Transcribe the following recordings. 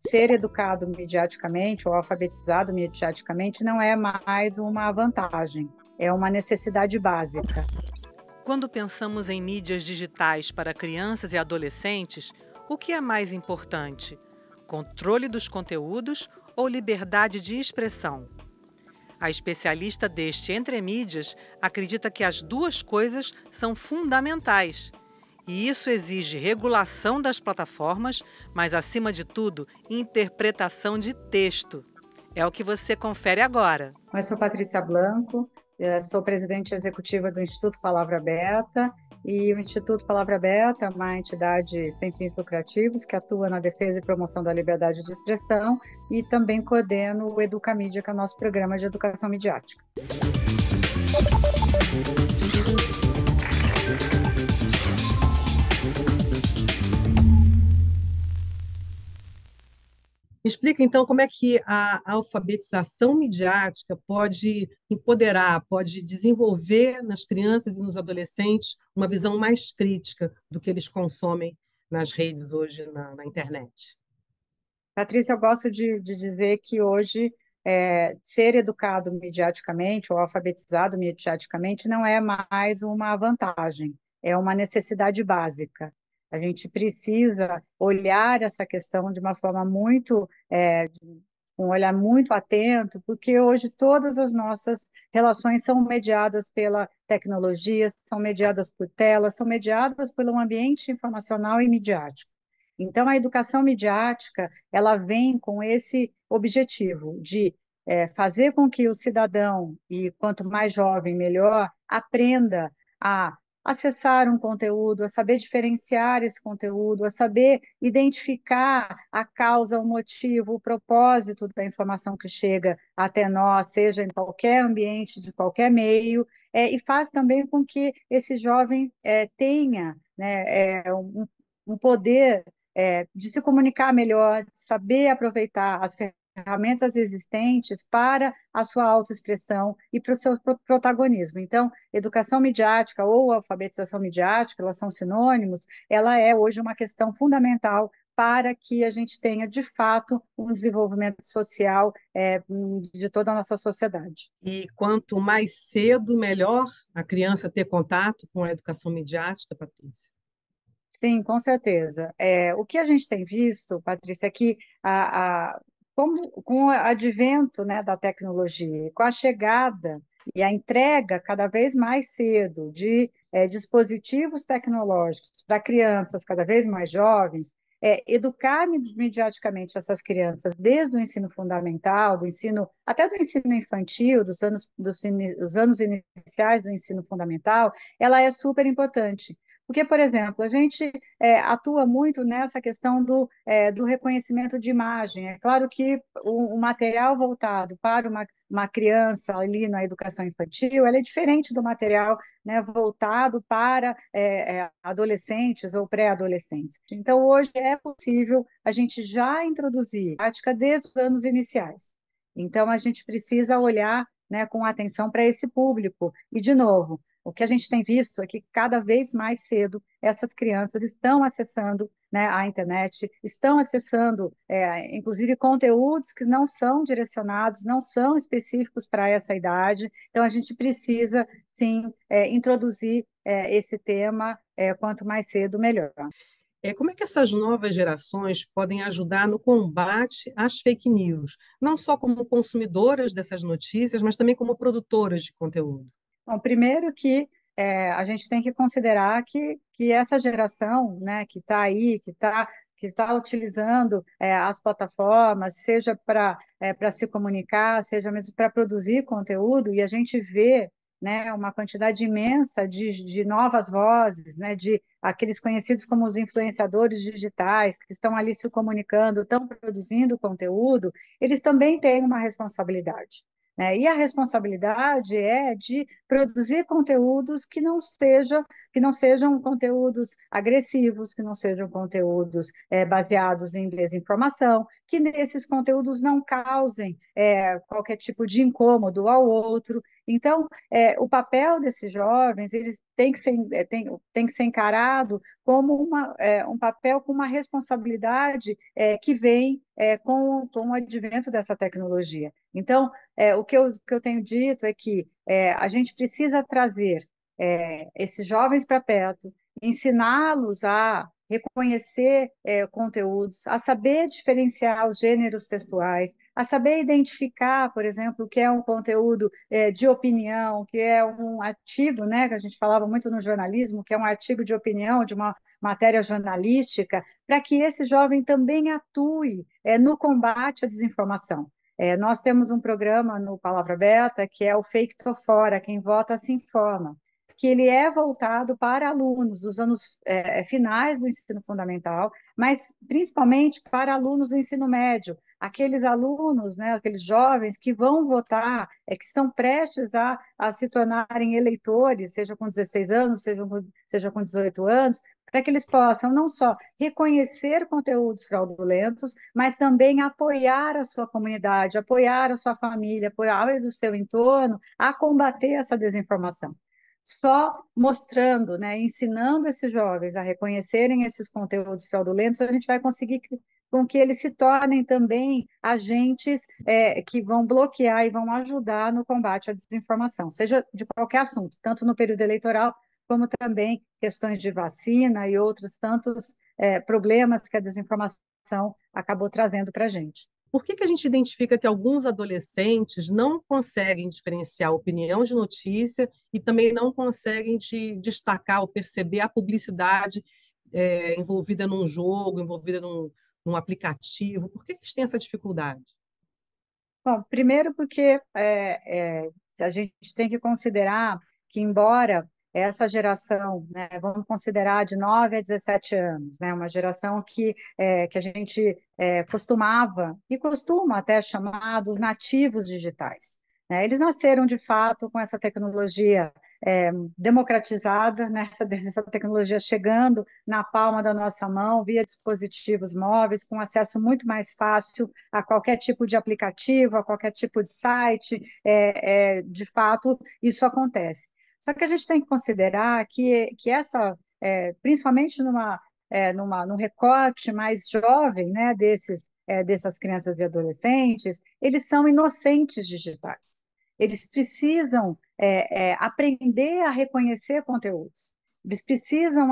ser educado mediaticamente ou alfabetizado mediaticamente não é mais uma vantagem, é uma necessidade básica. Quando pensamos em mídias digitais para crianças e adolescentes, o que é mais importante? Controle dos conteúdos ou liberdade de expressão? A especialista deste Entre Mídias acredita que as duas coisas são fundamentais. E isso exige regulação das plataformas, mas, acima de tudo, interpretação de texto. É o que você confere agora. Eu sou Patrícia Blanco, sou presidente executiva do Instituto Palavra Aberta, e o Instituto Palavra Aberta é uma entidade sem fins lucrativos que atua na defesa e promoção da liberdade de expressão e também coordeno o Educamídia, que é o nosso programa de educação midiática. Explica, então, como é que a alfabetização midiática pode empoderar, pode desenvolver nas crianças e nos adolescentes uma visão mais crítica do que eles consomem nas redes hoje, na internet. Patrícia, eu gosto de dizer que hoje ser educado mediaticamente ou alfabetizado mediaticamente não é mais uma vantagem, é uma necessidade básica. A gente precisa olhar essa questão de uma forma um olhar muito atento, porque hoje todas as nossas relações são mediadas pela tecnologia, são mediadas por telas, são mediadas pelo ambiente informacional e midiático. Então, a educação midiática, ela vem com esse objetivo de fazer com que o cidadão, e quanto mais jovem, melhor, aprenda a acessar um conteúdo, a saber diferenciar esse conteúdo, a saber identificar a causa, o motivo, o propósito da informação que chega até nós, seja em qualquer ambiente, de qualquer meio, e faz também com que esse jovem tenha, né, um poder de se comunicar melhor, de saber aproveitar as ferramentas existentes para a sua autoexpressão e para o seu protagonismo. Então, educação midiática ou alfabetização midiática, elas são sinônimos, ela é hoje uma questão fundamental para que a gente tenha, de fato, um desenvolvimento social de toda a nossa sociedade. E quanto mais cedo, melhor a criança ter contato com a educação midiática, Patrícia? Sim, com certeza. O que a gente tem visto, Patrícia, é que com o advento, né, da tecnologia, com a chegada e a entrega cada vez mais cedo de dispositivos tecnológicos para crianças cada vez mais jovens, educar mediaticamente essas crianças desde o ensino fundamental, até do ensino infantil, dos anos iniciais do ensino fundamental, ela é super importante. Porque, por exemplo, a gente atua muito nessa questão do reconhecimento de imagem. É claro que o material voltado para uma criança ali na educação infantil, ela é diferente do material, né, voltado para adolescentes ou pré-adolescentes. Então, hoje é possível a gente já introduzir prática desde os anos iniciais. Então, a gente precisa olhar, né, com atenção para esse público. E, de novo, o que a gente tem visto é que cada vez mais cedo essas crianças estão acessando, né, a internet, estão acessando, inclusive, conteúdos que não são direcionados, não são específicos para essa idade. Então, a gente precisa, sim, introduzir esse tema quanto mais cedo, melhor. Como é que essas novas gerações podem ajudar no combate às fake news, não só como consumidoras dessas notícias, mas também como produtoras de conteúdo? Bom, primeiro que a gente tem que considerar que essa geração, né, que está aí, que está utilizando as plataformas, seja para se comunicar, seja mesmo para produzir conteúdo, e a gente vê, né, uma quantidade imensa de novas vozes, né, de aqueles conhecidos como os influenciadores digitais, que estão ali se comunicando, estão produzindo conteúdo, eles também têm uma responsabilidade, né? E a responsabilidade é de produzir conteúdos que não sejam conteúdos agressivos, que não sejam conteúdos baseados em desinformação, que esses conteúdos não causem qualquer tipo de incômodo ao outro. Então, o papel desses jovens, eles tem que ser encarado como um papel, com uma responsabilidade que vem com o advento dessa tecnologia. Então, o que eu tenho dito é que a gente precisa trazer esses jovens para perto, ensiná-los a reconhecer conteúdos, a saber diferenciar os gêneros textuais, a saber identificar, por exemplo, o que é um conteúdo de opinião, que é um artigo, né, que a gente falava muito no jornalismo, que é um artigo de opinião, de uma matéria jornalística, para que esse jovem também atue no combate à desinformação. Nós temos um programa no Palavra Aberta que é o Fake Tô Fora, quem vota se informa, que ele é voltado para alunos dos anos finais do ensino fundamental, mas principalmente para alunos do ensino médio, aqueles alunos, né, aqueles jovens que vão votar, que estão prestes a se tornarem eleitores, seja com 16 anos, seja com 18 anos, para que eles possam não só reconhecer conteúdos fraudulentos, mas também apoiar a sua comunidade, apoiar a sua família, apoiar o seu entorno a combater essa desinformação. Só mostrando, né, ensinando esses jovens a reconhecerem esses conteúdos fraudulentos, a gente vai conseguir com que eles se tornem também agentes que vão bloquear e vão ajudar no combate à desinformação, seja de qualquer assunto, tanto no período eleitoral, como também questões de vacina e outros tantos problemas que a desinformação acabou trazendo para a gente. Por que a gente identifica que alguns adolescentes não conseguem diferenciar opinião de notícia e também não conseguem destacar ou perceber a publicidade envolvida num jogo, envolvida num aplicativo? Por que eles têm essa dificuldade? Bom, primeiro porque a gente tem que considerar que, embora essa geração, né, vamos considerar de 9 a 17 anos, né, uma geração que a gente costumava, e costuma até chamar dos nativos digitais, né? Eles nasceram, de fato, com essa tecnologia democratizada, né, essa tecnologia chegando na palma da nossa mão, via dispositivos móveis, com acesso muito mais fácil a qualquer tipo de aplicativo, a qualquer tipo de site, de fato, isso acontece. Só que a gente tem que considerar que principalmente num recorte mais jovem, né, dessas crianças e adolescentes, eles são inocentes digitais. Eles precisam aprender a reconhecer conteúdos. Eles precisam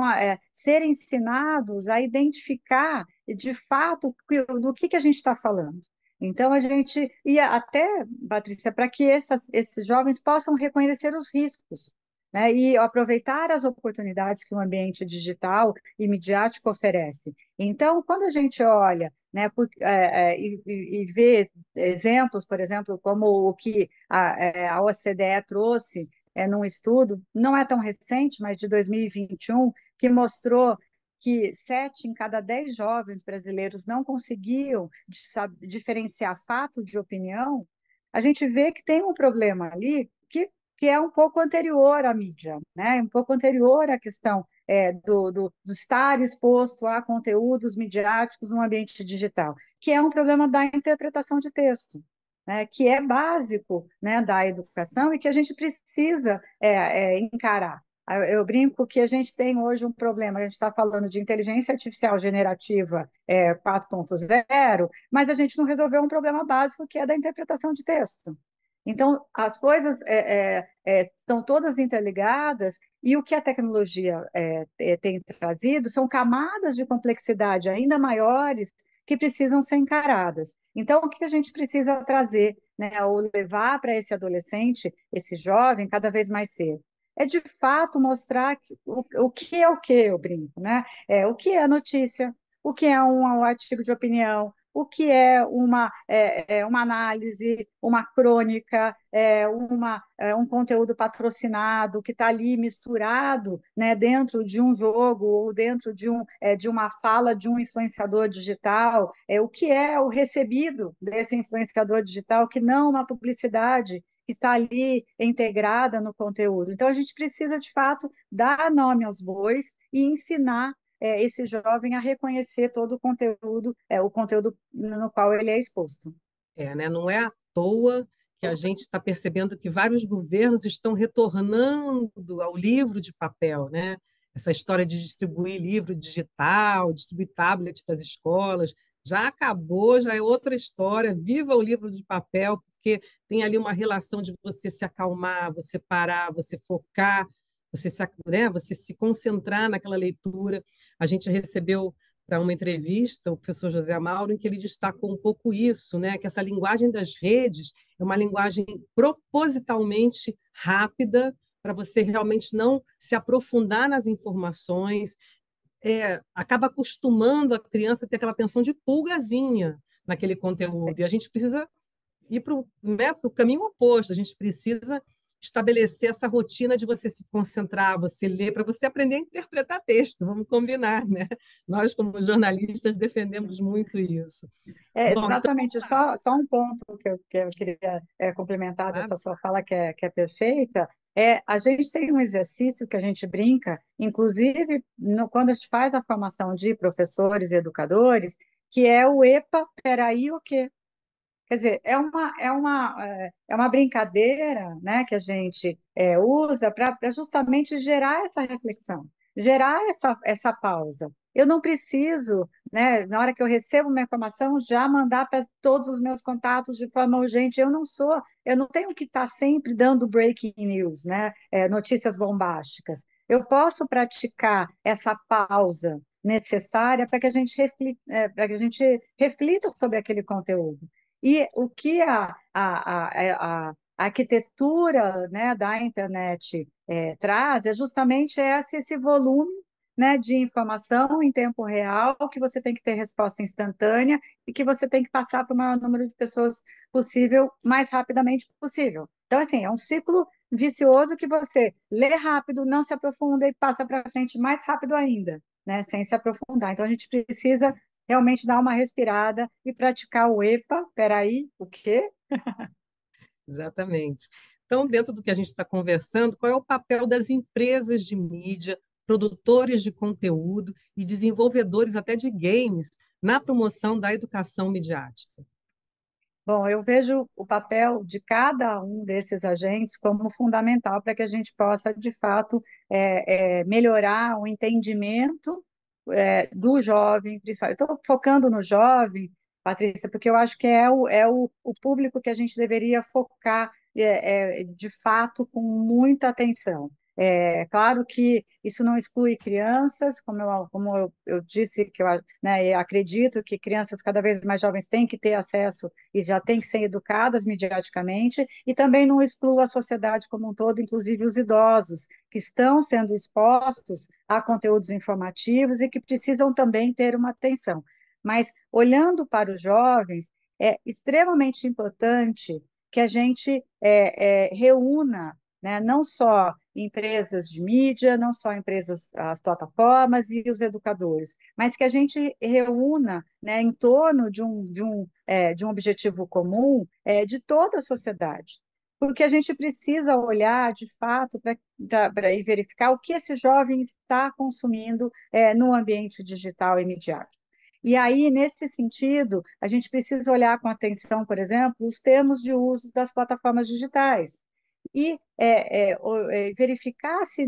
ser ensinados a identificar, de fato, do que a gente está falando. Então, a gente ia até, Patrícia, para que esses jovens possam reconhecer os riscos, né, e aproveitar as oportunidades que o ambiente digital e midiático oferece. Então, quando a gente olha, né, e vê exemplos, por exemplo, como o que a OCDE trouxe num estudo, não é tão recente, mas de 2021, que mostrou que 7 em cada 10 jovens brasileiros não conseguiam diferenciar fato de opinião, a gente vê que tem um problema ali que é um pouco anterior à mídia, né? Um pouco anterior à questão do estar exposto a conteúdos midiáticos no ambiente digital, que é um problema da interpretação de texto, né? Que é básico, né, da educação e que a gente precisa encarar. Eu brinco que a gente tem hoje um problema, a gente está falando de inteligência artificial generativa 4.0, mas a gente não resolveu um problema básico que é da interpretação de texto. Então, as coisas estão todas interligadas e o que a tecnologia tem trazido são camadas de complexidade ainda maiores que precisam ser encaradas. Então, o que a gente precisa trazer, né, ou levar para esse adolescente, esse jovem, cada vez mais cedo? É, de fato, mostrar o que é o que, eu brinco, né? O que é notícia, o que é um artigo de opinião, o que é uma análise, uma crônica, um conteúdo patrocinado que está ali misturado, né, dentro de um jogo ou dentro de uma fala de um influenciador digital, o que é o recebido desse influenciador digital, que não uma publicidade que está ali integrada no conteúdo. Então, a gente precisa, de fato, dar nome aos bois e ensinar esse jovem a reconhecer todo o conteúdo no qual ele é exposto. Né? Não é à toa que a gente está percebendo que vários governos estão retornando ao livro de papel, né? Essa história de distribuir livro digital, distribuir tablet para as escolas, já acabou, já é outra história. Viva o livro de papel, porque tem ali uma relação de você se acalmar, você parar, você focar, você se concentrar naquela leitura. A gente recebeu para uma entrevista o professor José Mauro, em que ele destacou um pouco isso, né? Que essa linguagem das redes é uma linguagem propositalmente rápida, para você realmente não se aprofundar nas informações, acaba acostumando a criança a ter aquela atenção de pulgazinha naquele conteúdo. E a gente precisa ir para o, né, para o caminho oposto, a gente precisa estabelecer essa rotina de você se concentrar, você ler, para você aprender a interpretar texto, vamos combinar, né? Nós, como jornalistas, defendemos muito isso. Bom, então, Exatamente, só um ponto que eu queria complementar claro, dessa sua fala que é perfeita, a gente tem um exercício que a gente brinca, inclusive quando a gente faz a formação de professores e educadores, que é o EPA, peraí, o quê? Quer dizer, é uma brincadeira, né, que a gente usa para justamente gerar essa reflexão, gerar essa pausa. Eu não preciso, né, na hora que eu recebo uma informação, já mandar para todos os meus contatos de forma urgente. Eu não tenho que estar sempre dando breaking news, né, notícias bombásticas. Eu posso praticar essa pausa necessária para que a gente para que a gente reflita sobre aquele conteúdo. E o que a arquitetura, né, da internet traz é justamente esse volume, né, de informação em tempo real, que você tem que ter resposta instantânea e que você tem que passar para o maior número de pessoas possível, mais rapidamente possível. Então, assim, é um ciclo vicioso que você lê rápido, não se aprofunda e passa para frente mais rápido ainda, né, sem se aprofundar. Então, a gente precisa realmente dar uma respirada e praticar o EPA. Peraí, o quê? exatamente. Então, dentro do que a gente está conversando, qual é o papel das empresas de mídia, produtores de conteúdo e desenvolvedores até de games na promoção da educação midiática? Bom, eu vejo o papel de cada um desses agentes como fundamental para que a gente possa, de fato, melhorar o entendimento do jovem, principalmente. Eu estou focando no jovem, Patrícia, porque eu acho que é o público que a gente deveria focar, de fato, com muita atenção. É claro que isso não exclui crianças, como eu disse, que né, eu acredito que crianças cada vez mais jovens têm que ter acesso e já têm que ser educadas mediaticamente, e também não exclui a sociedade como um todo, inclusive os idosos, que estão sendo expostos a conteúdos informativos e que precisam também ter uma atenção. Mas, olhando para os jovens, é extremamente importante que a gente reúna, né, não só empresas de mídia, não só empresas, as plataformas e os educadores, mas que a gente reúna, né, em torno de um objetivo comum de toda a sociedade. Porque a gente precisa olhar, de fato, para verificar o que esse jovem está consumindo no ambiente digital e midiático. E aí, nesse sentido, a gente precisa olhar com atenção, por exemplo, os termos de uso das plataformas digitais e verificar se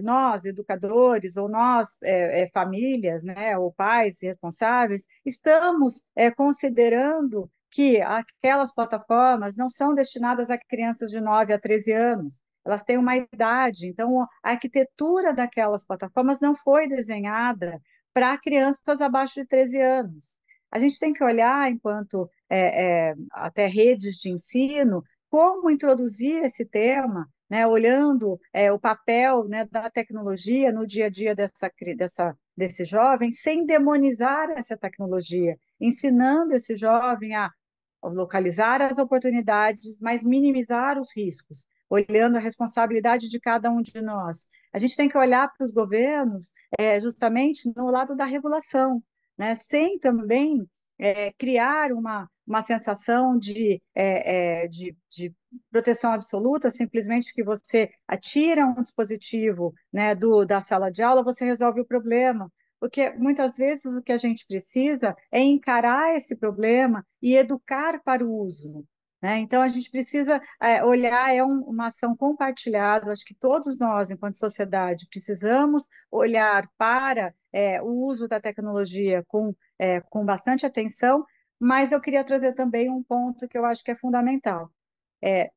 nós, educadores, ou nós, famílias, né, ou pais responsáveis, estamos considerando que aquelas plataformas não são destinadas a crianças de 9 a 13 anos. Elas têm uma idade, então a arquitetura daquelas plataformas não foi desenhada para crianças abaixo de 13 anos. A gente tem que olhar, enquanto até redes de ensino, como introduzir esse tema, né, olhando o papel, né, da tecnologia no dia a dia desse jovem, sem demonizar essa tecnologia, ensinando esse jovem a localizar as oportunidades, mas minimizar os riscos, olhando a responsabilidade de cada um de nós. A gente tem que olhar para os governos justamente no lado da regulação, né, sem também criar uma sensação de proteção absoluta, simplesmente que você atira um dispositivo, né, da sala de aula, você resolve o problema. Porque muitas vezes o que a gente precisa é encarar esse problema e educar para o uso. né? Então, a gente precisa olhar, uma ação compartilhada. Acho que todos nós, enquanto sociedade, precisamos olhar para o uso da tecnologia com bastante atenção, mas eu queria trazer também um ponto que eu acho que é fundamental.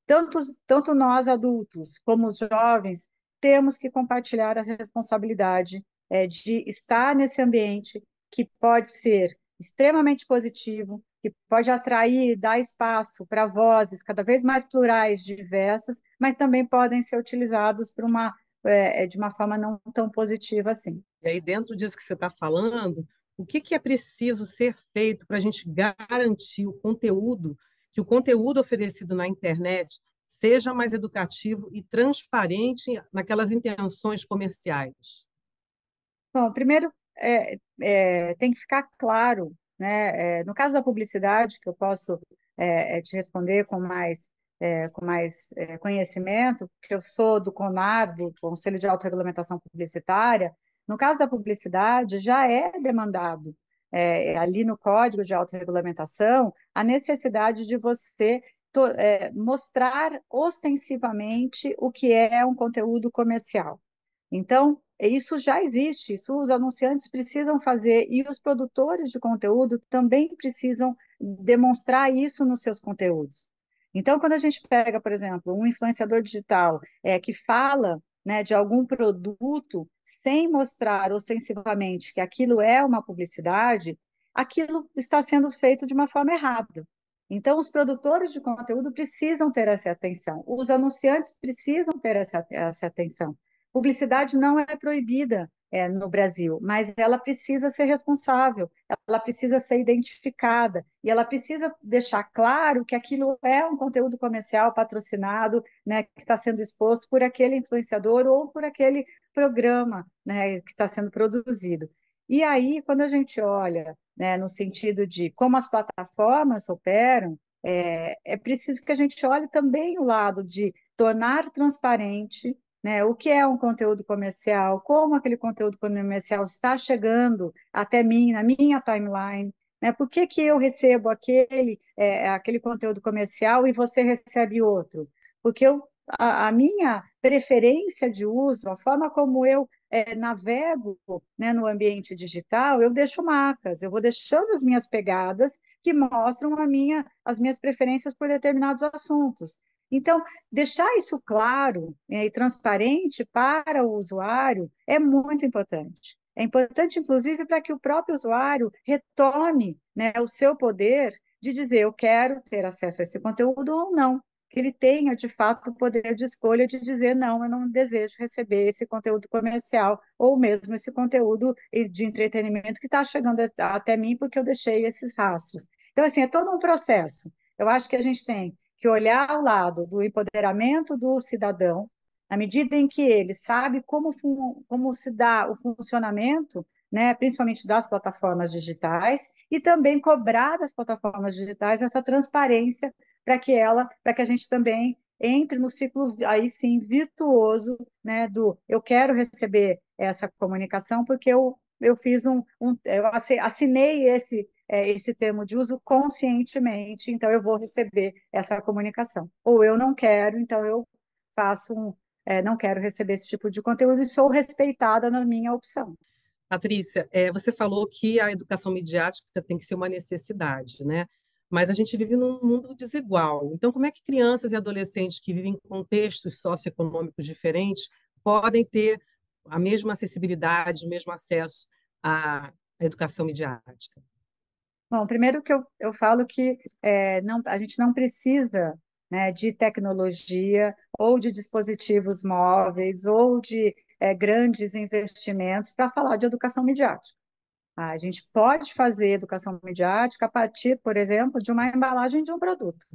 Tanto nós adultos como os jovens temos que compartilhar a responsabilidade de estar nesse ambiente que pode ser extremamente positivo, que pode atrair, dar espaço para vozes cada vez mais plurais, diversas, mas também podem ser utilizados de uma forma não tão positiva assim. E aí, dentro disso que você está falando, o que é preciso ser feito para a gente garantir que o conteúdo oferecido na internet seja mais educativo e transparente naquelas intenções comerciais? Bom, primeiro, tem que ficar claro, né? No caso da publicidade, que eu posso te responder com mais conhecimento, porque eu sou do CONAR, do Conselho de Autorregulamentação Publicitária. No caso da publicidade, já é demandado, ali no Código de Autorregulamentação, a necessidade de você mostrar ostensivamente o que é um conteúdo comercial. Então, isso já existe, isso os anunciantes precisam fazer e os produtores de conteúdo também precisam demonstrar isso nos seus conteúdos. Então, quando a gente pega, por exemplo, um influenciador digital que fala, né, de algum produto sem mostrar ostensivamente que aquilo é uma publicidade, aquilo está sendo feito de uma forma errada. Então, os produtores de conteúdo precisam ter essa atenção, os anunciantes precisam ter essa atenção. Publicidade não é proibida no Brasil, mas ela precisa ser responsável, ela precisa ser identificada e ela precisa deixar claro que aquilo é um conteúdo comercial patrocinado, né, que está sendo exposto por aquele influenciador ou por aquele programa, né, que está sendo produzido. E aí, quando a gente olha, né, no sentido de como as plataformas operam, é preciso que a gente olhe também o lado de tornar transparente, né, o que é um conteúdo comercial, como aquele conteúdo comercial está chegando até mim, na minha timeline, né, por que que eu recebo aquele conteúdo comercial e você recebe outro? Porque a minha preferência de uso, a forma como eu navego, né, no ambiente digital, eu deixo marcas, eu vou deixando as minhas pegadas que mostram as minhas preferências por determinados assuntos. Então, deixar isso claro, e transparente para o usuário é muito importante. É importante, inclusive, para que o próprio usuário retome, né, o seu poder de dizer eu quero ter acesso a esse conteúdo ou não, que ele tenha, de fato, o poder de escolha de dizer não, eu não desejo receber esse conteúdo comercial ou mesmo esse conteúdo de entretenimento que está chegando até mim porque eu deixei esses rastros. Então, assim, é todo um processo. Eu acho que a gente tem que olhar ao lado do empoderamento do cidadão, na medida em que ele sabe como se dá o funcionamento, né, principalmente das plataformas digitais, e também cobrar das plataformas digitais essa transparência para que a gente também entre no ciclo aí sim virtuoso, né, do eu quero receber essa comunicação porque eu fiz eu assinei esse termo de uso conscientemente, então eu vou receber essa comunicação. Ou eu não quero, então eu não quero receber esse tipo de conteúdo e sou respeitada na minha opção. Patrícia, você falou que a educação midiática tem que ser uma necessidade, né? Mas a gente vive num mundo desigual. Então, como é que crianças e adolescentes que vivem em contextos socioeconômicos diferentes podem ter a mesma acessibilidade, o mesmo acesso à educação midiática? Bom, primeiro que eu falo que a gente não precisa, né, de tecnologia ou de dispositivos móveis ou de grandes investimentos para falar de educação midiática. A gente pode fazer educação midiática a partir, por exemplo, de uma embalagem de um produto,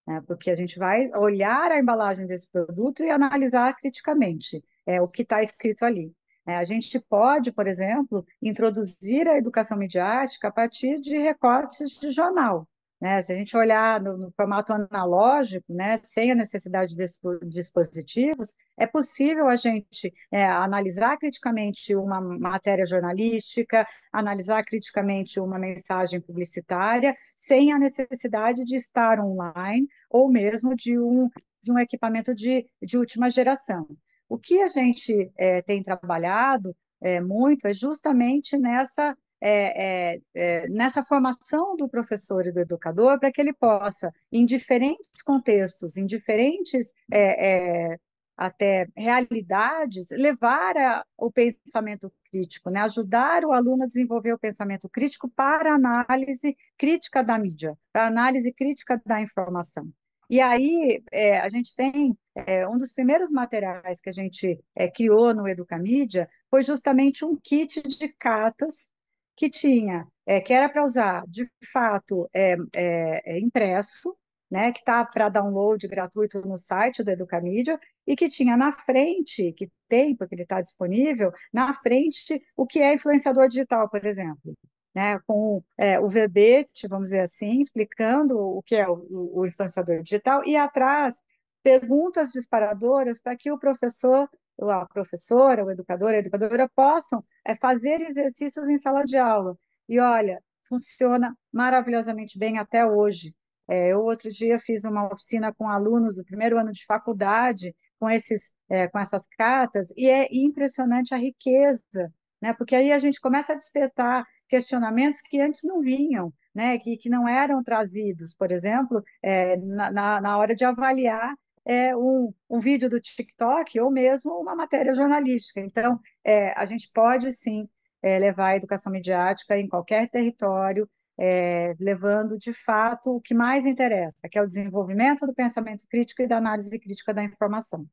né, porque a gente vai olhar a embalagem desse produto e analisar criticamente o que está escrito ali. A gente pode, por exemplo, introduzir a educação midiática a partir de recortes de jornal. né? Se a gente olhar no formato analógico, né, sem a necessidade de dispositivos, é possível a gente analisar criticamente uma matéria jornalística, analisar criticamente uma mensagem publicitária, sem a necessidade de estar online ou mesmo de um equipamento de última geração. O que a gente tem trabalhado muito é justamente nessa formação do professor e do educador, para que ele possa, em diferentes contextos, em diferentes até realidades, levar o pensamento crítico, né? Ajudar o aluno a desenvolver o pensamento crítico para análise crítica da mídia, para análise crítica da informação. E aí, a gente tem um dos primeiros materiais que a gente criou no Educamídia foi justamente um kit de catas que era para usar, de fato, impresso, né, que está para download gratuito no site do Educamídia, e que tinha na frente, que tem, porque ele está disponível, na frente o que é influenciador digital, por exemplo, né, com o verbete, vamos dizer assim, explicando o que é o influenciador digital, e atrás perguntas disparadoras para que o professor, ou a professora, o educador, a educadora possam fazer exercícios em sala de aula. E olha, funciona maravilhosamente bem até hoje. Eu outro dia fiz uma oficina com alunos do primeiro ano de faculdade com essas cartas, e é impressionante a riqueza, né? Porque aí a gente começa a despertar questionamentos que antes não vinham, né? Que não eram trazidos, por exemplo, na hora de avaliar um vídeo do TikTok ou mesmo uma matéria jornalística. Então, a gente pode sim levar a educação midiática em qualquer território, levando de fato o que mais interessa, que é o desenvolvimento do pensamento crítico e da análise crítica da informação.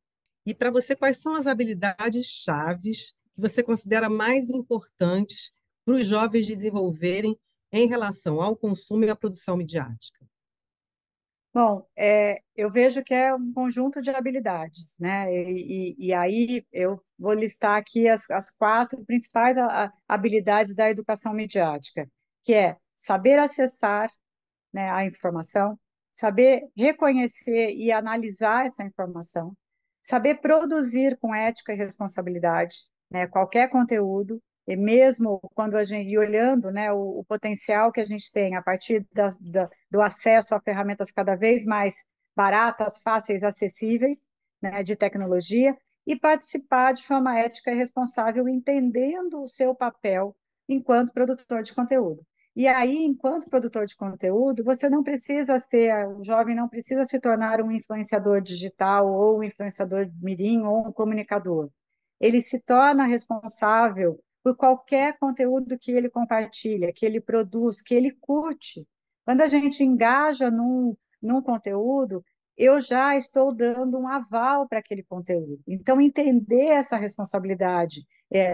E para você, quais são as habilidades chaves que você considera mais importantes para os jovens desenvolverem em relação ao consumo e à produção midiática? Bom, eu vejo que é um conjunto de habilidades, né? E aí eu vou listar aqui as quatro principais habilidades da educação midiática, que é saber acessar, né, a informação, saber reconhecer e analisar essa informação, saber produzir com ética e responsabilidade, né, qualquer conteúdo, e mesmo quando a gente ir olhando, né, o potencial que a gente tem a partir do acesso a ferramentas cada vez mais baratas, fáceis, acessíveis, né, de tecnologia, e participar de forma ética e responsável, entendendo o seu papel enquanto produtor de conteúdo. E aí, enquanto produtor de conteúdo, você não precisa ser, o jovem não precisa se tornar um influenciador digital ou um influenciador mirim ou um comunicador. Ele se torna responsável por qualquer conteúdo que ele compartilha, que ele produz, que ele curte. Quando a gente engaja num conteúdo, eu já estou dando um aval para aquele conteúdo. Então, entender essa responsabilidade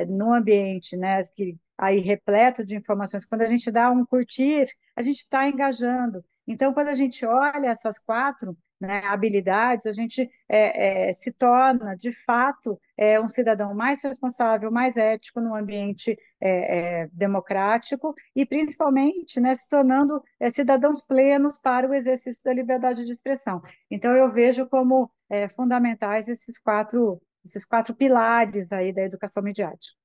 no ambiente, né, que aí repleto de informações. Quando a gente dá um curtir, a gente está engajando. Então, quando a gente olha essas quatro, né, habilidades, a gente se torna, de fato, um cidadão mais responsável, mais ético no ambiente democrático e, principalmente, né, se tornando cidadãos plenos para o exercício da liberdade de expressão. Então, eu vejo como fundamentais esses quatro pilares aí da educação midiática.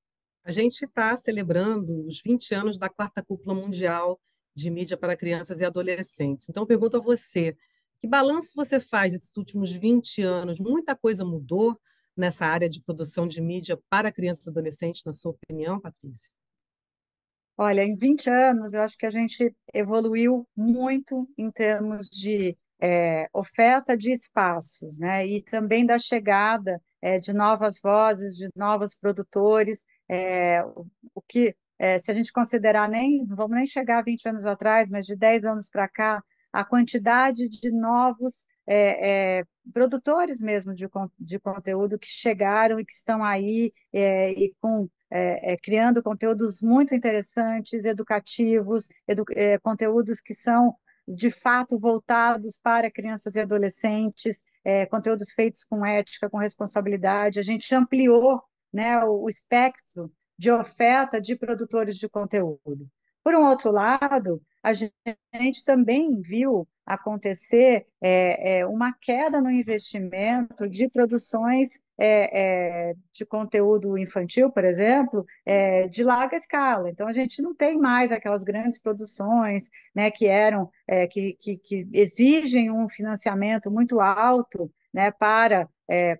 A gente está celebrando os 20 anos da Quarta Cúpula Mundial de Mídia para Crianças e Adolescentes. Então, eu pergunto a você, que balanço você faz desses últimos 20 anos? Muita coisa mudou nessa área de produção de mídia para crianças e adolescentes, na sua opinião, Patrícia? Olha, em 20 anos, eu acho que a gente evoluiu muito em termos de oferta de espaços, né? E também da chegada de novas vozes, de novos produtores, o que, se a gente considerar, não vamos nem chegar a 20 anos atrás, mas de 10 anos para cá, a quantidade de novos produtores mesmo de conteúdo que chegaram e que estão aí e com criando conteúdos muito interessantes, educativos, conteúdos que são, de fato, voltados para crianças e adolescentes, conteúdos feitos com ética, com responsabilidade. A gente ampliou, né, o espectro de oferta de produtores de conteúdo. Por um outro lado, a gente também viu acontecer uma queda no investimento de produções de conteúdo infantil, por exemplo, de larga escala. Então, a gente não tem mais aquelas grandes produções, né, que eram que exigem um financiamento muito alto, né, para,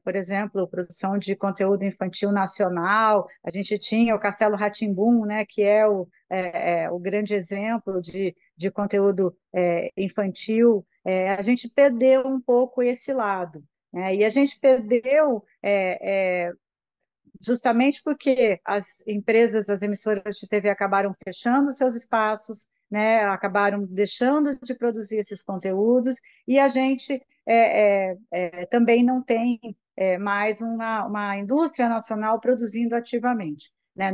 por exemplo, produção de conteúdo infantil nacional. A gente tinha o Castelo rá tim né, que é o grande exemplo de conteúdo infantil. A gente perdeu um pouco esse lado, né? E a gente perdeu justamente porque as empresas, as emissoras de TV acabaram fechando seus espaços, né, acabaram deixando de produzir esses conteúdos, e a gente também não tem mais uma indústria nacional produzindo ativamente, né,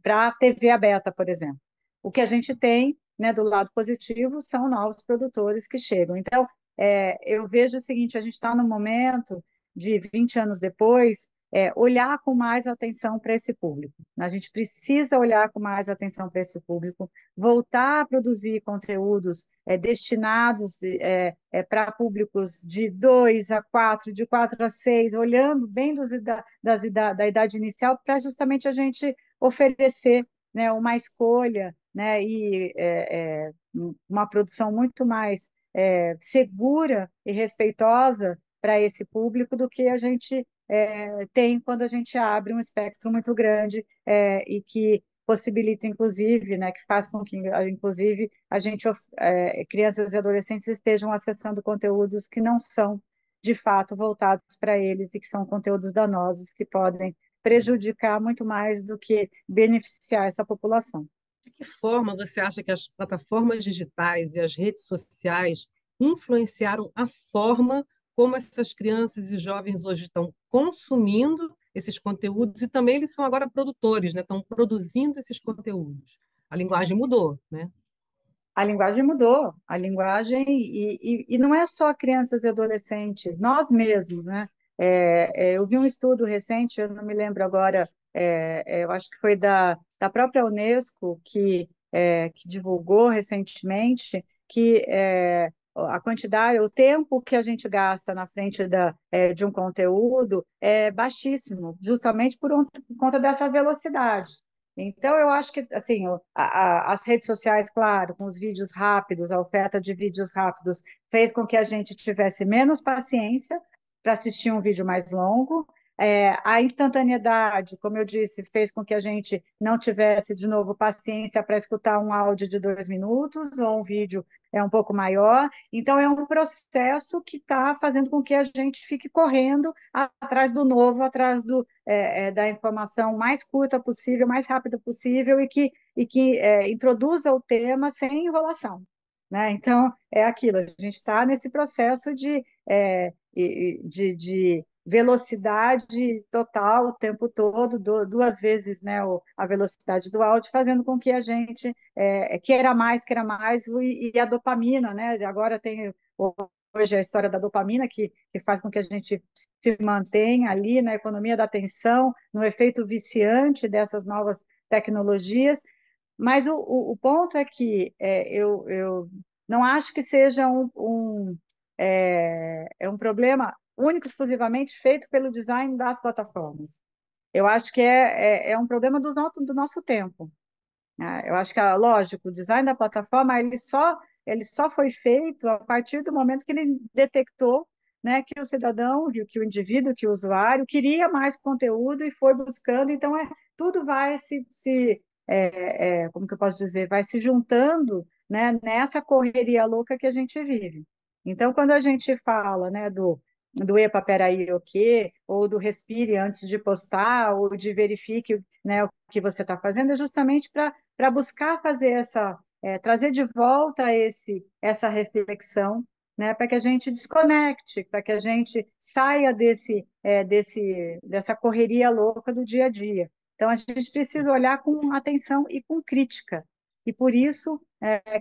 para a TV aberta, por exemplo. O que a gente tem, né, do lado positivo são novos produtores que chegam. Então, eu vejo o seguinte: a gente está no momento de 20 anos depois, olhar com mais atenção para esse público. A gente precisa olhar com mais atenção para esse público, voltar a produzir conteúdos destinados para públicos de 2 a 4, de 4 a 6, olhando bem da idade inicial, para justamente a gente oferecer, né, uma escolha, né, e uma produção muito mais segura e respeitosa para esse público do que a gente tem quando a gente abre um espectro muito grande e que possibilita, inclusive, né, que faz com que, inclusive, crianças e adolescentes estejam acessando conteúdos que não são, de fato, voltados para eles e que são conteúdos danosos que podem prejudicar muito mais do que beneficiar essa população. De que forma você acha que as plataformas digitais e as redes sociais influenciaram a forma como essas crianças e jovens hoje estão consumindo esses conteúdos e também eles são agora produtores, né? Estão produzindo esses conteúdos. A linguagem mudou, né? A linguagem mudou, a linguagem, e não é só crianças e adolescentes, nós mesmos, né? Eu vi um estudo recente, eu não me lembro agora, eu acho que foi da própria Unesco, que divulgou recentemente, que a quantidade, o tempo que a gente gasta na frente de um conteúdo é baixíssimo, justamente por conta dessa velocidade. Então, eu acho que assim, as redes sociais, claro, com os vídeos rápidos, a oferta de vídeos rápidos, fez com que a gente tivesse menos paciência para assistir um vídeo mais longo. A instantaneidade, como eu disse, fez com que a gente não tivesse, de novo, paciência para escutar um áudio de 2 minutos ou um vídeo um pouco maior. Então, é um processo que está fazendo com que a gente fique correndo atrás do novo, atrás da informação mais curta possível, mais rápida possível e que introduza o tema sem enrolação. Né? Então, é aquilo, a gente está nesse processo de velocidade total o tempo todo, 2 vezes, né, a velocidade do áudio, fazendo com que a gente queira mais, e a dopamina, né? Agora tem hoje a história da dopamina, que faz com que a gente se mantenha ali na economia da atenção, no efeito viciante dessas novas tecnologias. Mas o ponto é que eu não acho que seja um problema único, exclusivamente feito pelo design das plataformas. Eu acho que é um problema do nosso tempo. Né? Eu acho que, lógico, o design da plataforma ele só foi feito a partir do momento que ele detectou, né, que o cidadão, que o indivíduo, que o usuário queria mais conteúdo e foi buscando. Então, tudo vai como que eu posso dizer, vai se juntando, né, nessa correria louca que a gente vive. Então, quando a gente fala, né, do epa, peraí, o quê? Ou do respire antes de postar, ou de verifique, né, o que você está fazendo, é justamente para buscar fazer trazer de volta essa reflexão, né, para que a gente desconecte, para que a gente saia dessa correria louca do dia a dia. Então, a gente precisa olhar com atenção e com crítica. E por isso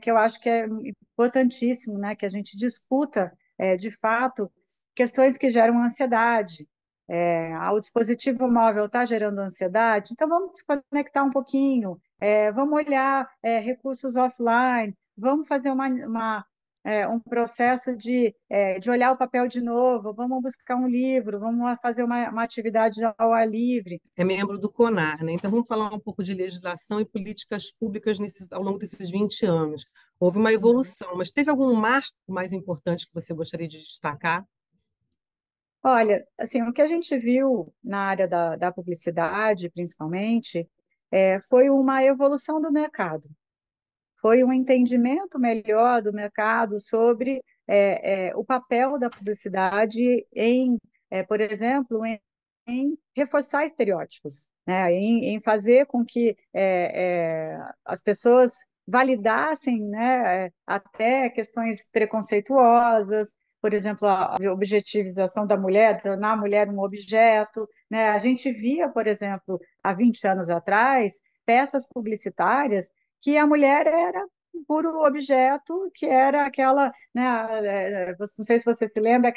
que eu acho que é importantíssimo, né, que a gente discuta, de fato, questões que geram ansiedade. O dispositivo móvel está gerando ansiedade, então vamos desconectar um pouquinho, vamos olhar recursos offline, vamos fazer um processo de olhar o papel de novo, vamos buscar um livro, vamos fazer uma atividade ao ar livre. É membro do CONAR, né? Então vamos falar um pouco de legislação e políticas públicas ao longo desses 20 anos. Houve uma evolução, mas teve algum marco mais importante que você gostaria de destacar? Olha, assim, o que a gente viu na área da publicidade, principalmente, foi uma evolução do mercado. Foi um entendimento melhor do mercado sobre o papel da publicidade por exemplo, em reforçar estereótipos, né? Em fazer com que as pessoas validassem, né, até questões preconceituosas, por exemplo, a objetivização da mulher, tornar a mulher um objeto, né? A gente via, por exemplo, há 20 anos atrás, peças publicitárias que a mulher era um puro objeto, que era aquela, né, não sei se você se lembra,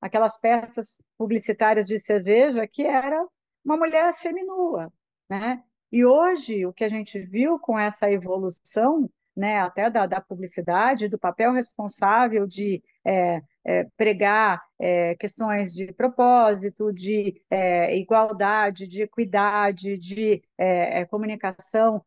aquelas peças publicitárias de cerveja que era uma mulher seminua, né? E hoje, o que a gente viu com essa evolução, né, até da publicidade, do papel responsável de pregar questões de propósito, de igualdade, de equidade, de comunicação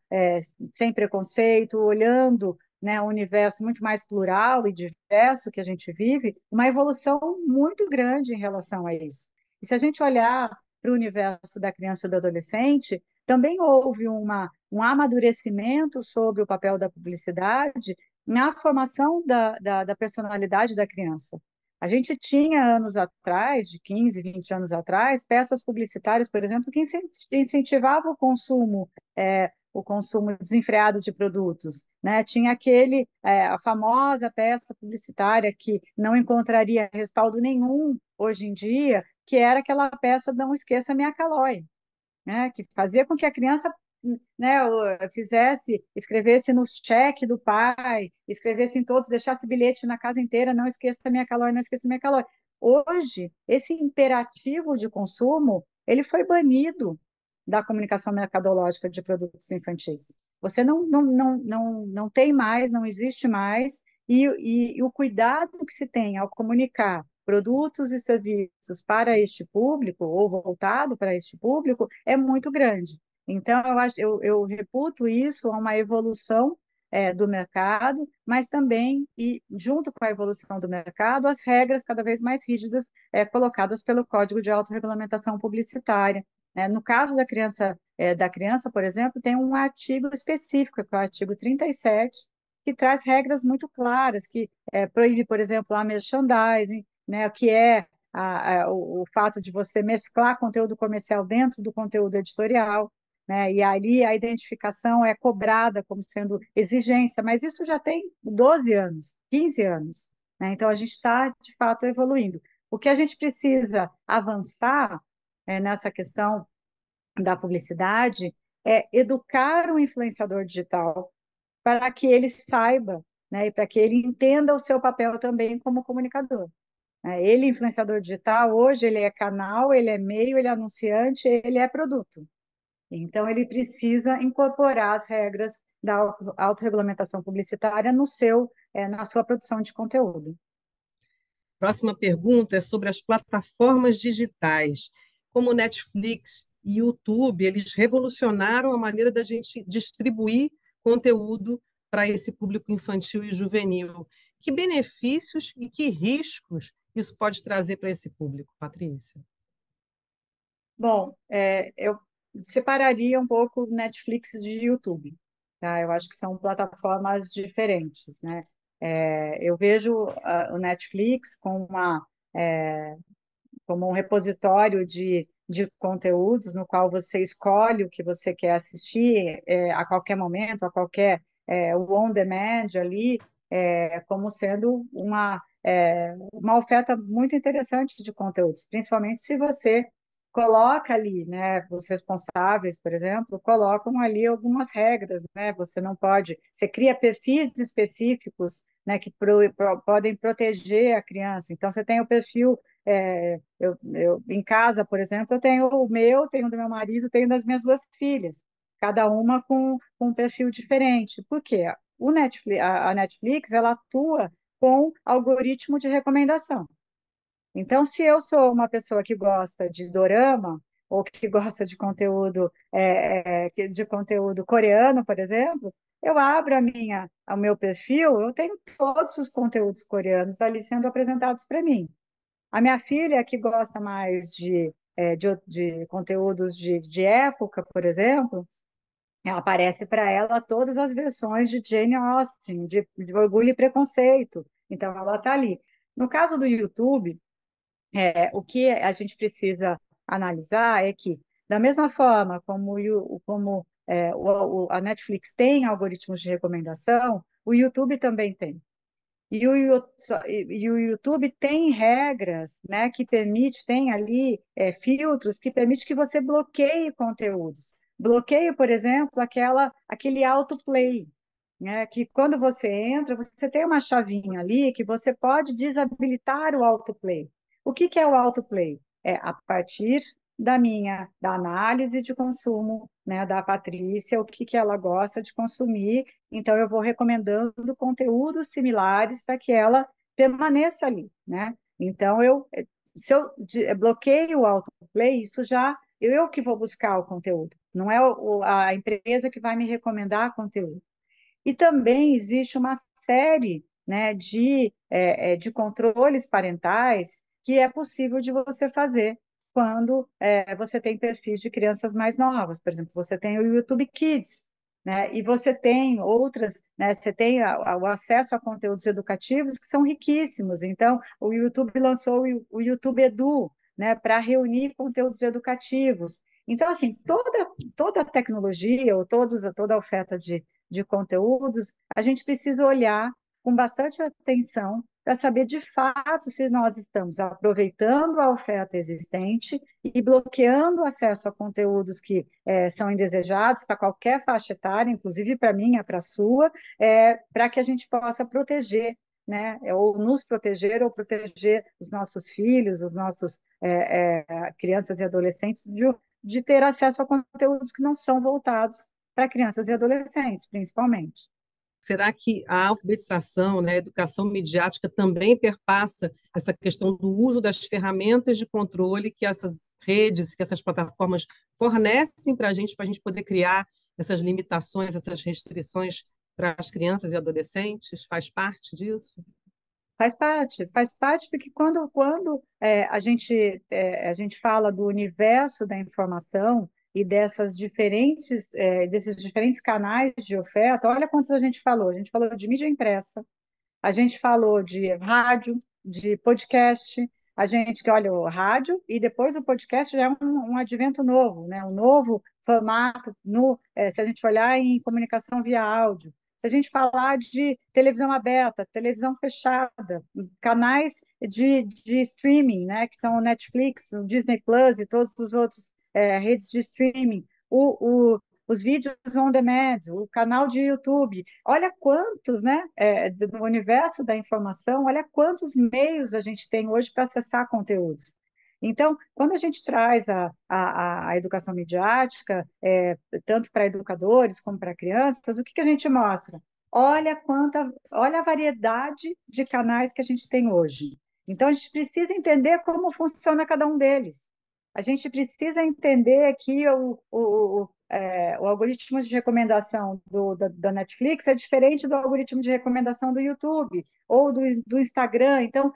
sem preconceito, olhando, né, um universo muito mais plural e diverso que a gente vive, uma evolução muito grande em relação a isso. E se a gente olhar para o universo da criança e do adolescente, também houve um amadurecimento sobre o papel da publicidade na formação da personalidade da criança. A gente tinha anos atrás, de 15, 20 anos atrás, peças publicitárias, por exemplo, que incentivavam o consumo desenfreado de produtos, né? Tinha a famosa peça publicitária que não encontraria respaldo nenhum hoje em dia, que era aquela peça Não Esqueça Minha Calói, né? Que fazia com que a criança, né, escrevesse no cheque do pai, escrevesse em todos, deixasse bilhete na casa inteira, não esqueça minha calói, não esqueça minha calói. Hoje, esse imperativo de consumo, ele foi banido da comunicação mercadológica de produtos infantis. Você não tem mais, não existe mais, e o cuidado que se tem ao comunicar produtos e serviços para este público, ou voltado para este público, é muito grande. Então, eu reputo isso a uma evolução do mercado, mas também, e junto com a evolução do mercado, as regras cada vez mais rígidas colocadas pelo Código de Autorregulamentação Publicitária. No caso da criança, por exemplo, tem um artigo específico, que é o artigo 37, que traz regras muito claras, que proíbe, por exemplo, a merchandising, né, que é o fato de você mesclar conteúdo comercial dentro do conteúdo editorial, né, e ali a identificação é cobrada como sendo exigência, mas isso já tem 12 anos, 15 anos, né, então a gente está, de fato, evoluindo. O que a gente precisa avançar nessa questão da publicidade é educar o influenciador digital para que ele saiba, né, e para que ele entenda o seu papel também como comunicador. Ele, influenciador digital, hoje ele é canal, ele é meio, ele é anunciante, ele é produto. Então, ele precisa incorporar as regras da autorregulamentação publicitária na sua produção de conteúdo. Próxima pergunta é sobre as plataformas digitais. Como o Netflix e YouTube, eles revolucionaram a maneira da gente distribuir conteúdo para esse público infantil e juvenil. Que benefícios e que riscos isso pode trazer para esse público, Patrícia? Bom, eu separaria um pouco Netflix de YouTube, tá? Eu acho que são plataformas diferentes, né? Eu vejo o Netflix como um repositório de conteúdos no qual você escolhe o que você quer assistir a qualquer momento, o on demand ali, como sendo uma oferta muito interessante de conteúdos, principalmente se você coloca ali, né, os responsáveis, por exemplo, colocam ali algumas regras, né, você cria perfis específicos, né, que podem proteger a criança, então você tem o perfil em casa, por exemplo, eu tenho o meu, tenho o do meu marido, tenho das minhas duas filhas, cada uma com um perfil diferente. Por quê? A Netflix, ela atua com algoritmo de recomendação. Então, se eu sou uma pessoa que gosta de dorama, ou que gosta de conteúdo, de conteúdo coreano, por exemplo, eu abro o meu perfil, eu tenho todos os conteúdos coreanos ali sendo apresentados para mim. A minha filha, que gosta mais de conteúdos de época, por exemplo, aparece para ela todas as versões de Jane Austen, de Orgulho e Preconceito. Então, ela está ali. No caso do YouTube, o que a gente precisa analisar é que, da mesma forma como a Netflix tem algoritmos de recomendação, o YouTube também tem. E o YouTube tem regras, né, que tem ali filtros que permitem que você bloqueie conteúdos. Bloqueie, por exemplo, aquele autoplay, né, que quando você entra, você tem uma chavinha ali que você pode desabilitar o autoplay. O que é o autoplay? É a partir da análise de consumo, né, da Patrícia, o que ela gosta de consumir, então eu vou recomendando conteúdos similares para que ela permaneça ali, né? Então se eu bloqueio o autoplay, isso já eu que vou buscar o conteúdo, não é a empresa que vai me recomendar conteúdo. E também existe uma série, né, de controles parentais que é possível de você fazer quando você tem perfis de crianças mais novas. Por exemplo, você tem o YouTube Kids, né, e você tem outras, né, você tem o acesso a conteúdos educativos que são riquíssimos. Então, o YouTube lançou o YouTube Edu, né, para reunir conteúdos educativos. Então, assim, toda a tecnologia ou toda a oferta de conteúdos, a gente precisa olhar com bastante atenção para saber de fato se nós estamos aproveitando a oferta existente e bloqueando o acesso a conteúdos que são indesejados para qualquer faixa etária, inclusive para mim, para a sua, para que a gente possa proteger, né, ou nos proteger, ou proteger os nossos filhos, os nossos crianças e adolescentes de ter acesso a conteúdos que não são voltados para crianças e adolescentes, principalmente. Será que a alfabetização, né, a educação midiática também perpassa essa questão do uso das ferramentas de controle que essas redes, que essas plataformas fornecem para a gente poder criar essas limitações, essas restrições para as crianças e adolescentes? Faz parte disso? Faz parte porque quando a gente fala do universo da informação e desses diferentes canais de oferta, olha quantos a gente falou de mídia impressa, a gente falou de rádio, de podcast, que olha, o rádio e depois o podcast já é um advento novo, né? Um novo formato, se a gente olhar em comunicação via áudio. Se a gente falar de televisão aberta, televisão fechada, canais de streaming, né, que são o Netflix, o Disney Plus e todos os outros redes de streaming, os vídeos on demand, o canal de YouTube. Olha quantos, né, do universo da informação, olha quantos meios a gente tem hoje para acessar conteúdos. Então, quando a gente traz a educação midiática, tanto para educadores como para crianças, o que a gente mostra? Olha a variedade de canais que a gente tem hoje. Então, a gente precisa entender como funciona cada um deles. A gente precisa entender que o algoritmo de recomendação da Netflix é diferente do algoritmo de recomendação do YouTube ou do Instagram. Então,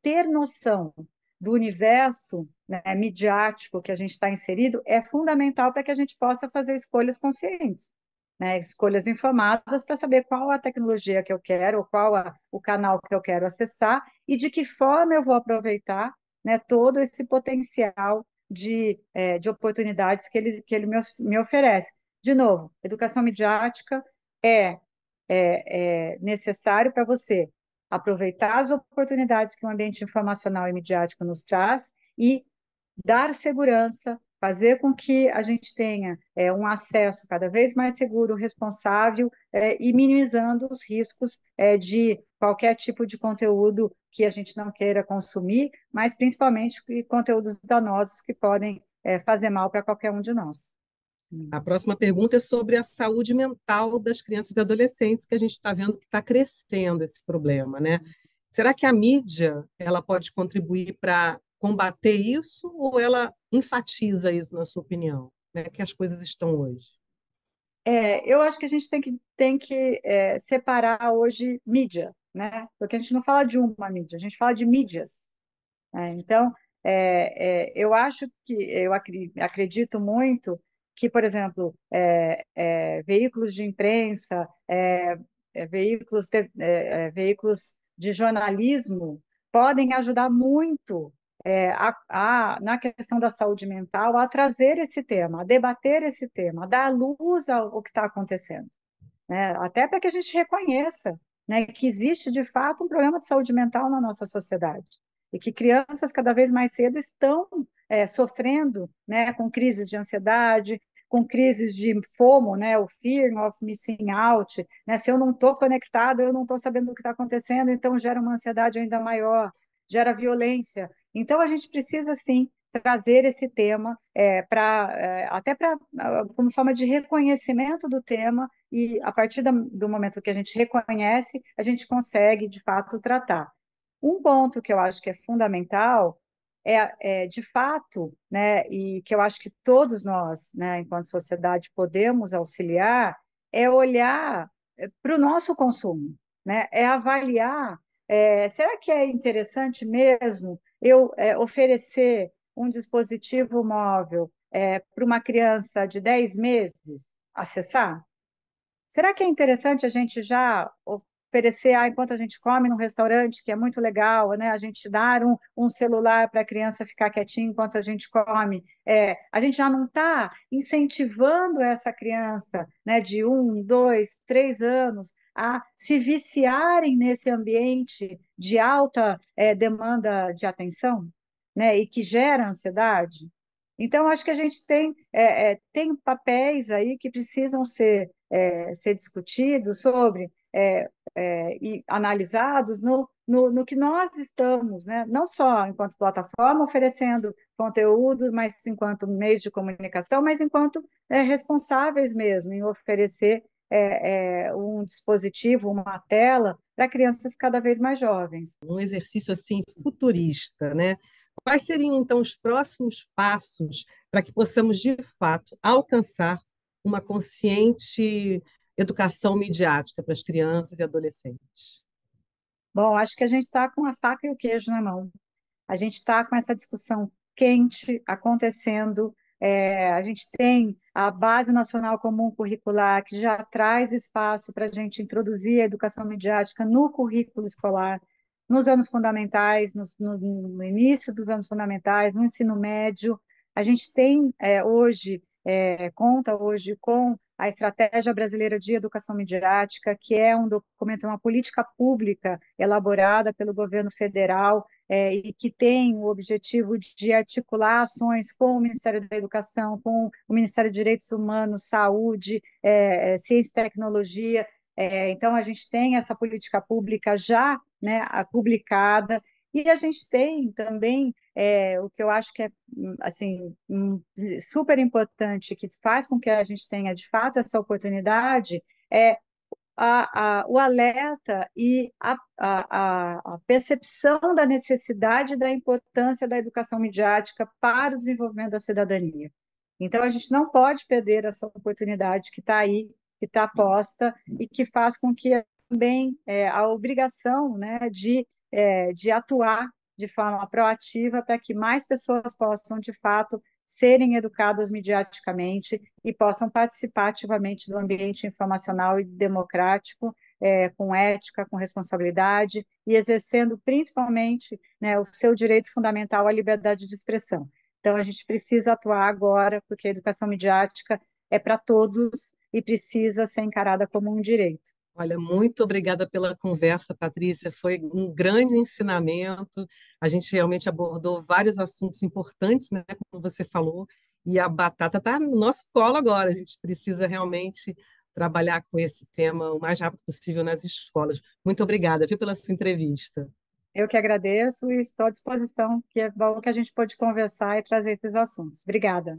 ter noção do universo, né, midiático que a gente está inserido é fundamental para que a gente possa fazer escolhas conscientes, né, escolhas informadas para saber qual a tecnologia que eu quero, ou o canal que eu quero acessar e de que forma eu vou aproveitar, né, todo esse potencial de oportunidades que ele me oferece. De novo, educação midiática é, é necessário para você aproveitar as oportunidades que o ambiente informacional e midiático nos traz e dar segurança, fazer com que a gente tenha um acesso cada vez mais seguro, responsável e minimizando os riscos de qualquer tipo de conteúdo que a gente não queira consumir, mas principalmente conteúdos danosos que podem fazer mal para qualquer um de nós. A próxima pergunta é sobre a saúde mental das crianças e adolescentes, que a gente está vendo que está crescendo esse problema, né? Será que a mídia ela pode contribuir para combater isso ou ela enfatiza isso, na sua opinião? Como é que as coisas estão hoje? Eu acho que a gente tem que separar hoje mídia, né? Porque a gente não fala de uma mídia, a gente fala de mídias. Então, eu acho que acredito muito que, por exemplo, veículos de imprensa, veículos de jornalismo podem ajudar muito na questão da saúde mental a trazer esse tema, a debater esse tema, a dar luz ao que está acontecendo, né? Até para que a gente reconheça, né, que existe de fato um problema de saúde mental na nossa sociedade e que crianças cada vez mais cedo estão sofrendo, né, com crises de ansiedade, com crises de FOMO, né, o Fear of Missing Out, né, se eu não estou conectado, eu não estou sabendo o que está acontecendo, então gera uma ansiedade ainda maior, gera violência. Então a gente precisa sim trazer esse tema até para como forma de reconhecimento do tema e a partir do momento que a gente reconhece, a gente consegue, de fato, tratar. Um ponto que eu acho que é fundamental de fato, né, e que eu acho que todos nós, né, enquanto sociedade, podemos auxiliar, é olhar para o nosso consumo, né, é avaliar, será que é interessante mesmo eu oferecer um dispositivo móvel para uma criança de 10 meses acessar? Será que é interessante a gente já oferecer, enquanto a gente come no restaurante, que é muito legal, né? A gente dar um celular para a criança ficar quietinha enquanto a gente come. A gente já não está incentivando essa criança, né, de 1, 2, 3 anos a se viciarem nesse ambiente de alta demanda de atenção, né, e que gera ansiedade. Então, acho que a gente tem papéis aí que precisam ser discutidos sobre e analisados no que nós estamos, né? Não só enquanto plataforma oferecendo conteúdo, mas enquanto meios de comunicação, mas enquanto responsáveis mesmo em oferecer um dispositivo, uma tela para crianças cada vez mais jovens. Um exercício assim futurista, né? Quais seriam então os próximos passos para que possamos de fato alcançar uma consciente educação midiática para as crianças e adolescentes? Bom, acho que a gente está com a faca e o queijo na mão. A gente está com essa discussão quente acontecendo. A gente tem a Base Nacional Comum Curricular, que já traz espaço para a gente introduzir a educação midiática no currículo escolar, nos anos fundamentais, no início dos anos fundamentais, no ensino médio. A gente tem conta hoje com a Estratégia Brasileira de Educação Midiática, que é um documento, uma política pública elaborada pelo governo federal e que tem o objetivo de articular ações com o Ministério da Educação, com o Ministério de Direitos Humanos, Saúde, Ciência e Tecnologia. Então, a gente tem essa política pública já, né, publicada, e a gente tem também o que eu acho que é assim, super importante, que faz com que a gente tenha, de fato, essa oportunidade, é o alerta e a percepção da necessidade e da importância da educação midiática para o desenvolvimento da cidadania. Então, a gente não pode perder essa oportunidade que está aí, que está posta, e que faz com que também a obrigação, né, de atuar de forma proativa para que mais pessoas possam, de fato, serem educadas mediaticamente e possam participar ativamente do ambiente informacional e democrático, com ética, com responsabilidade e exercendo principalmente, né, o seu direito fundamental à liberdade de expressão. Então, a gente precisa atuar agora, porque a educação midiática é para todos e precisa ser encarada como um direito. Olha, muito obrigada pela conversa, Patrícia. Foi um grande ensinamento. A gente realmente abordou vários assuntos importantes, né, como você falou, e a batata está no nosso colo agora. A gente precisa realmente trabalhar com esse tema o mais rápido possível nas escolas. Muito obrigada, viu, pela sua entrevista. Eu que agradeço e estou à disposição, que é bom que a gente pode conversar e trazer esses assuntos. Obrigada.